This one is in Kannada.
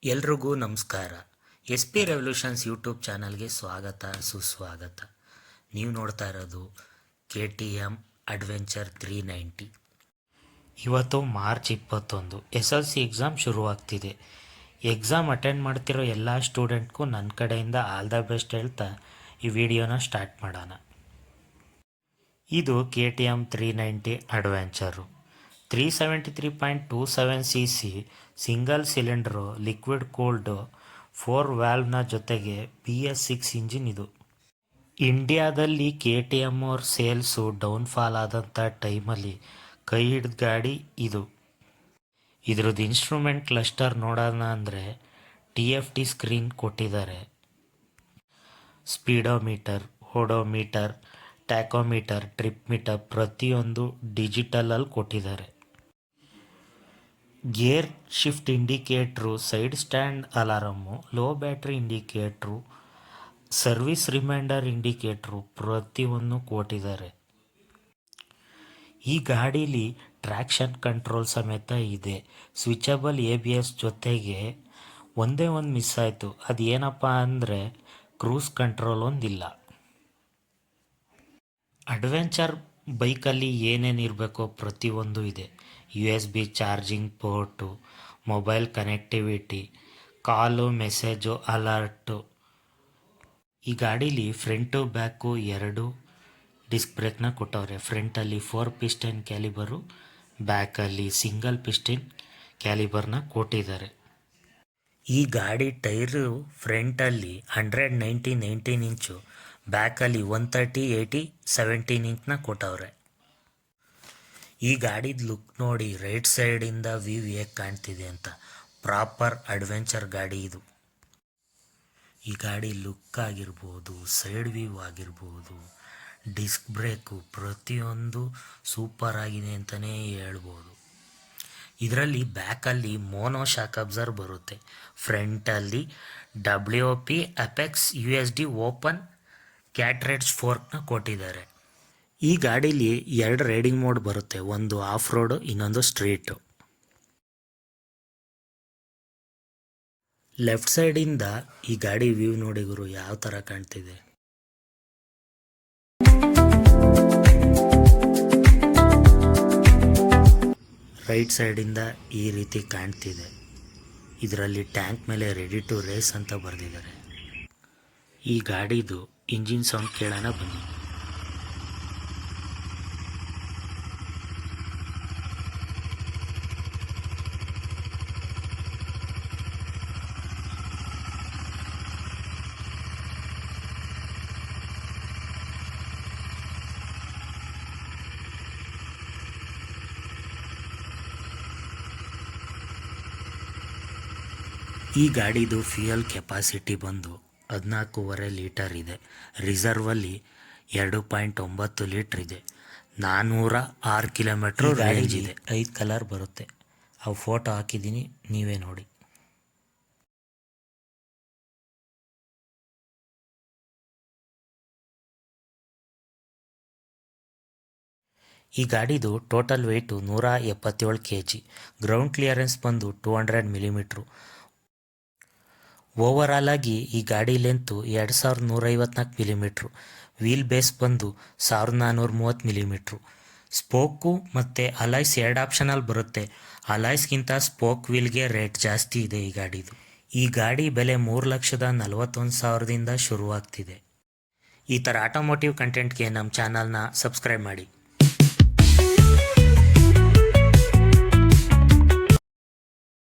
ಎಲ್ರಿಗೂ ನಮಸ್ಕಾರ. ಎಸ್ ಪಿ ರೆವಲ್ಯೂಷನ್ಸ್ ಯೂಟ್ಯೂಬ್ ಚಾನಲ್ಗೆ ಸ್ವಾಗತ ಸುಸ್ವಾಗತ. ನೀವು ನೋಡ್ತಾ ಇರೋದು KTM ಅಡ್ವೆಂಚರ್ 390. ಇವತ್ತು ಮಾರ್ಚ್ 21, SLC ಎಕ್ಸಾಮ್ ಶುರುವಾಗ್ತಿದೆ. ಎಕ್ಸಾಮ್ ಅಟೆಂಡ್ ಮಾಡ್ತಿರೋ ಎಲ್ಲ ಸ್ಟೂಡೆಂಟ್ಗೂ ನನ್ನ ಕಡೆಯಿಂದ ಆಲ್ ದ ಬೆಸ್ಟ್ ಹೇಳ್ತಾ ಈ ವಿಡಿಯೋನ ಸ್ಟಾರ್ಟ್ ಮಾಡೋಣ. ಇದು KTM 390 adventure. 373.27 cc single cylinder liquid cooled 4 ವ್ಯಾಲ್ವ್ನ ಜೊತೆಗೆ BS6 ಇಂಜಿನ್ ಇದು. ಇಂಡಿಯಾದಲ್ಲಿ KTM ಅವ್ರ ಸೇಲ್ಸು ಡೌನ್ಫಾಲ್ ಆದಂಥ ಟೈಮಲ್ಲಿ ಕೈ ಹಿಡಿದ ಗಾಡಿ ಇದು. ಇದ್ರದ್ದು ಇನ್ಸ್ಟ್ರೂಮೆಂಟ್ ಕ್ಲಸ್ಟರ್ ನೋಡೋಣ ಅಂದರೆ TFT ಸ್ಕ್ರೀನ್ ಕೊಟ್ಟಿದ್ದಾರೆ. Speedometer, odometer, tachometer, trip meter ಪ್ರತಿಯೊಂದು ಡಿಜಿಟಲಲ್ಲಿ ಕೊಟ್ಟಿದ್ದಾರೆ. Gear shift indicator, side stand alarm, low battery indicator, service reminder indicator ಪ್ರತಿಯೊಂದು ಕೊಟ್ಟಿದ್ದಾರೆ. ಈ ಗಾಡೀಲಿ ಟ್ರ್ಯಾಕ್ಷನ್ ಕಂಟ್ರೋಲ್ ಸಮೇತ ಇದೆ. ಸ್ವಿಚಬಲ್ ABS ಜೊತೆಗೆ ಒಂದೇ ಒಂದು ಮಿಸ್ ಆಯಿತು. ಅದೇನಪ್ಪ ಅಂದರೆ ಕ್ರೂಸ್ ಕಂಟ್ರೋಲ್ ಒಂದಿಲ್ಲ. ಅಡ್ವೆಂಚರ್ ಬೈಕಲ್ಲಿ ಏನೇನಿರಬೇಕೋ ಪ್ರತಿಯೊಂದು ಇದೆ. USB charging port, mobile connectivity, call, message, alert. ಈ ಗಾಡೀಲಿ ಫ್ರಂಟು ಬ್ಯಾಕು 2 ಡಿಸ್ಕ್ ಬ್ರೇಕ್ನ ಕೊಟ್ಟವ್ರೆ. ಫ್ರಂಟಲ್ಲಿ 4 ಪಿಸ್ಟನ್ ಕ್ಯಾಲಿಬರು, ಬ್ಯಾಕಲ್ಲಿ ಸಿಂಗಲ್ ಪಿಸ್ಟನ್ ಕ್ಯಾಲಿಬರ್ನ ಕೊಟ್ಟಿದ್ದಾರೆ. ಈ ಗಾಡಿ ಟೈರು ಫ್ರಂಟಲ್ಲಿ 100/90 ಇಂಚು, ಬ್ಯಾಕಲ್ಲಿ 130/80 17 ಇಂಚ್ನ ಕೊಟ್ಟವ್ರೆ. ಈ ಗಾಡಿದ ಲುಕ್ ನೋಡಿ, ರೈಟ್ ಸೈಡಿಂದ ವ್ಯೂ ಹೇಗೆ ಕಾಣ್ತಿದೆ ಅಂತ. ಪ್ರಾಪರ್ ಅಡ್ವೆಂಚರ್ ಗಾಡಿ ಇದು. ಈ ಗಾಡಿ ಲುಕ್ ಆಗಿರ್ಬೋದು, ಸೈಡ್ ವ್ಯೂ ಆಗಿರ್ಬೋದು, ಡಿಸ್ಕ್ ಬ್ರೇಕು ಪ್ರತಿಯೊಂದು ಸೂಪರ್ ಆಗಿದೆ ಅಂತಲೇ ಹೇಳ್ಬೋದು. ಇದರಲ್ಲಿ ಬ್ಯಾಕಲ್ಲಿ ಮೋನೋ ಶಾಕ್ ಅಬ್ಸರ್ವ್ ಬರುತ್ತೆ. ಫ್ರಂಟಲ್ಲಿ WP ಅಪೆಕ್ಸ್ USD ಓಪನ್ ಕ್ಯಾಟ್ರೇಜ್ ಫೋರ್ಕ್ನ ಕೊಟ್ಟಿದ್ದಾರೆ. ಈ ಗಾಡೀಲಿ 2 ರೈಡಿಂಗ್ ಮೋಡ್ ಬರುತ್ತೆ. ಒಂದು ಆಫ್ ರೋಡು, ಇನ್ನೊಂದು ಸ್ಟ್ರೀಟು. ಲೆಫ್ಟ್ ಸೈಡಿಂದ ಈ ಗಾಡಿ ವ್ಯೂ ನೋಡಿ ಗುರು, ಯಾವ ಥರ ಕಾಣ್ತಿದೆ. ರೈಟ್ ಸೈಡಿಂದ ಈ ರೀತಿ ಕಾಣ್ತಿದೆ. ಇದರಲ್ಲಿ ಟ್ಯಾಂಕ್ ಮೇಲೆ ರೆಡಿ ಟು ರೇಸ್ ಅಂತ ಬರೆದಿದ್ದಾರೆ. ಈ ಗಾಡಿದು ಇಂಜಿನ್ ಸೌಂಡ್ ಕೇಳೋಣ ಬನ್ನಿ. ಈ ಗಾಡಿದು ಫ್ಯೂಯಲ್ ಕೆಪಾಸಿಟಿ ಬಂದು 14.5 ಲೀಟರ್ ಇದೆ. ರಿಸರ್ವಲ್ಲಿ 2.9 ಲೀಟ್ರ್ ಇದೆ. 406 ಕಿಲೋಮೀಟ್ರ್ ರೇಂಜ್ ಇದೆ. 5 ಕಲರ್ ಬರುತ್ತೆ. ಅವು ಫೋಟೋ ಹಾಕಿದ್ದೀನಿ, ನೀವೇ ನೋಡಿ. ಈ ಗಾಡಿದು total weight 177 kg. Ground clearance ಬಂದು 200 mm. ಓವರಾಲ್ ಆಗಿ ಈ ಗಾಡಿ ಲೆಂತು 2154 mm. ವೀಲ್ ಬೇಸ್ ಬಂದು 1430 mm. ಸ್ಪೋಕು ಮತ್ತು ಅಲಾಯ್ಸ್ 2 ಆಪ್ಷನಲ್ಲಿ ಬರುತ್ತೆ. ಅಲಾಯ್ಸ್ಗಿಂತ ಸ್ಪೋಕ್ ವೀಲ್ಗೆ ರೇಟ್ ಜಾಸ್ತಿ ಇದೆ ಈ ಗಾಡಿದು. ಈ ಗಾಡಿ ಬೆಲೆ 3,41,000ದಿಂದ ಶುರುವಾಗ್ತಿದೆ. ಈ ಥರ ಆಟೋಮೋಟಿವ್ ಕಂಟೆಂಟ್ಗೆ ನಮ್ಮ ಚಾನಲ್ನ ಸಬ್ಸ್ಕ್ರೈಬ್ ಮಾಡಿ.